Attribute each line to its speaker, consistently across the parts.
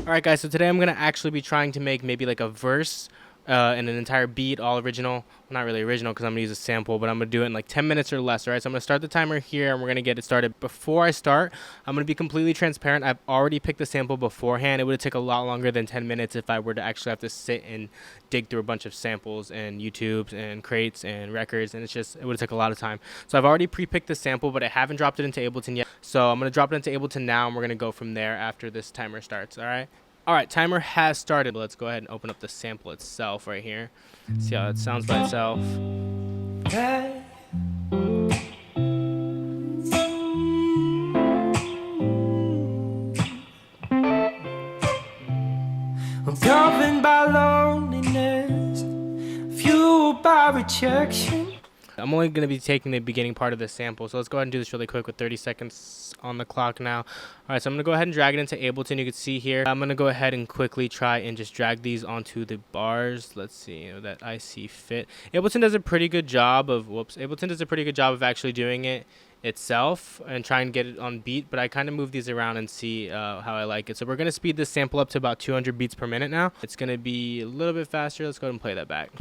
Speaker 1: Alright guys, so today I'm going to actually be trying to make maybe like a verse and an entire beat, all original. Well, not really original because I'm going to use a sample, but I'm going to do it in like 10 minutes or less, alright? So I'm going to start the timer here and we're going to get it started. Before I start, I'm going to be completely transparent. I've already picked the sample beforehand. It would take a lot longer than 10 minutes if I were to actually have to sit and dig through a bunch of samples and YouTubes and crates and records, and it would take a lot of time. So I've already pre-picked the sample, but I haven't dropped it into Ableton yet. So I'm going to drop it into Ableton now and we're going to go from there after this timer starts, alright? Alright, timer has started. Let's go ahead and open up the sample itself right here. See how it sounds by itself.
Speaker 2: I'm governed by loneliness, fueled by rejection.
Speaker 1: I'm only going to be taking the beginning part of the sample, so let's go ahead and do this really quick with 30 seconds on the clock now. Alright, so I'm going to go ahead and drag it into Ableton. You can see here, I'm going to go ahead and quickly try and just drag these onto the bars. Let's see that I see fit. Ableton does a pretty good job of, Ableton does a pretty good job of actually doing it itself and try and get it on beat, but I kind of move these around and see how I like it. So we're going to speed this sample up to about 200 beats per minute now. It's going to be a little bit faster. Let's go ahead and play that back.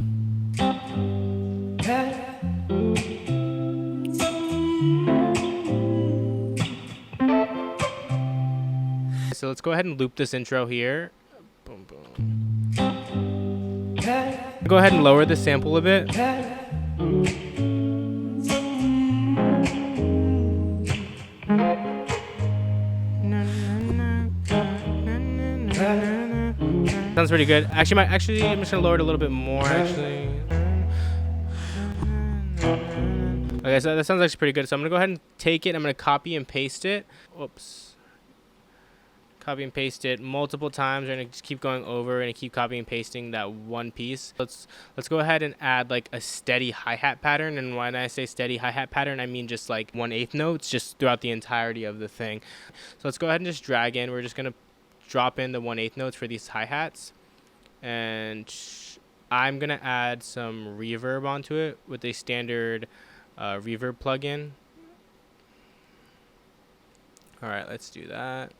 Speaker 1: So let's go ahead and loop this intro here. Boom, boom. Go ahead and lower the sample a bit. Sounds pretty good. Actually, I'm just gonna lower it a little bit more. Actually. Okay, so that sounds actually pretty good. So I'm gonna go ahead and take it. I'm gonna copy and paste it. Whoops. Copy and paste it multiple times. We're gonna just keep going over and keep copying and pasting that one piece. Let's go ahead and add like a steady hi-hat pattern. And when I say steady hi-hat pattern, I mean just like 1/8 notes just throughout the entirety of the thing. So let's go ahead and just drag in. We're just gonna drop in the 1/8 notes for these hi-hats, and I'm gonna add some reverb onto it with a standard reverb plugin. All right, let's do that.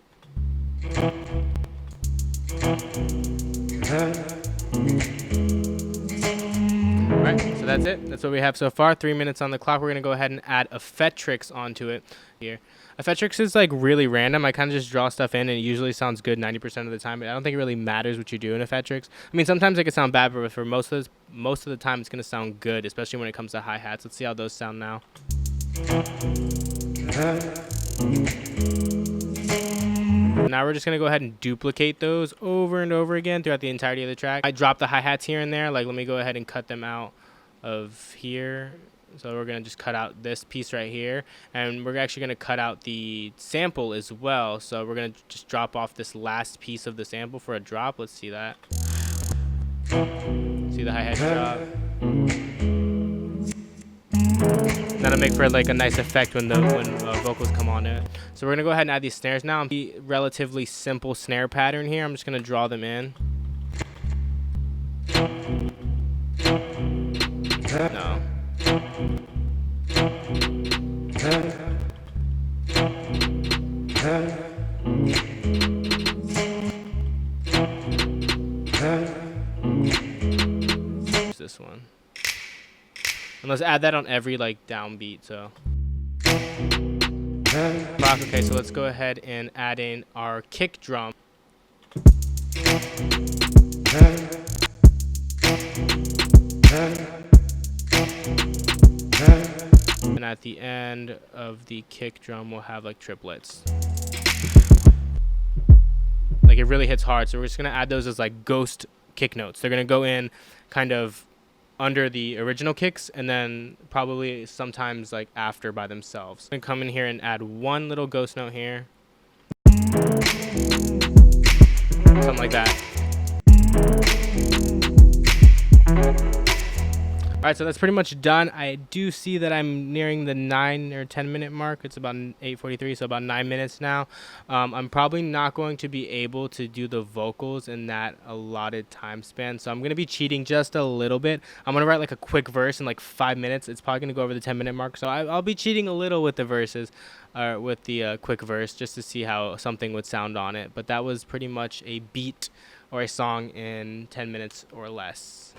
Speaker 1: Alright, so that's it. That's what we have so far. 3 minutes on the clock. We're going to go ahead and add Effectrix onto it here. Effectrix is like really random. I kind of just draw stuff in and it usually sounds good 90% of the time. But I don't think it really matters what you do in Effectrix. I mean, sometimes it can sound bad, but for most of the time it's going to sound good, especially when it comes to hi-hats. Let's see how those sound now. Now we're just going to go ahead and duplicate those over and over again throughout the entirety of the track. I dropped the hi-hats here and there. Like, let me go ahead and cut them out of here. So we're going to just cut out this piece right here. And we're actually going to cut out the sample as well. So we're going to just drop off this last piece of the sample for a drop. Let's see that. See the hi-hat drop. That'll make for like a nice effect when vocals come on it. So we're gonna go ahead and add these snares now. The relatively simple snare pattern here. I'm just gonna draw them in. No. Here's this one. And let's add that on every like downbeat. So okay, so let's go ahead and add in our kick drum. And at the end of the kick drum we'll have like triplets. Like it really hits hard, so we're just gonna add those as like ghost kick notes. They're gonna go in kind of under the original kicks and then probably sometimes like after by themselves. I'm gonna come in here and add one little ghost note here. Something like that. All right, so that's pretty much done. I do see that I'm nearing the 9 or 10 minute mark. It's about 8:43, so about 9 minutes now. I'm probably not going to be able to do the vocals in that allotted time span, so I'm going to be cheating just a little bit. I'm going to write like a quick verse in like 5 minutes. It's probably going to go over the 10 minute mark, so I'll be cheating a little with the verses, or with the quick verse, just to see how something would sound on it. But that was pretty much a beat or a song in 10 minutes or less.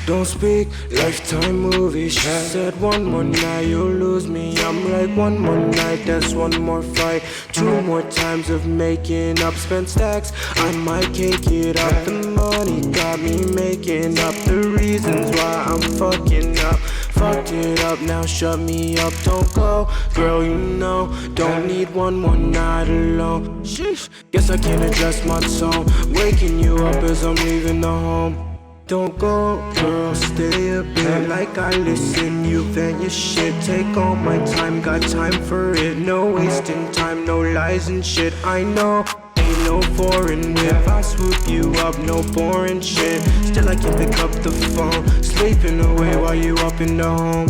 Speaker 2: Don't speak, lifetime movie. She said one more night you'll lose me. I'm like one more night, that's one more fight. 2 more times of making up, spent stacks, I might cake it up. The money got me making up the reasons why I'm fucking up. Fucked it up, now shut me up, don't go. Girl, you know, don't need one more night alone. Sheesh, guess I can't adjust my tone. Waking you up as I'm leaving the home. Don't go, girl, stay a bit. Like I listen, you vent your shit. Take all my time, got time for it. No wasting time, no lies and shit. I know, ain't no foreign whip. I swoop you up, no boring shit. Still I can pick up the phone, sleeping away while you up in the home.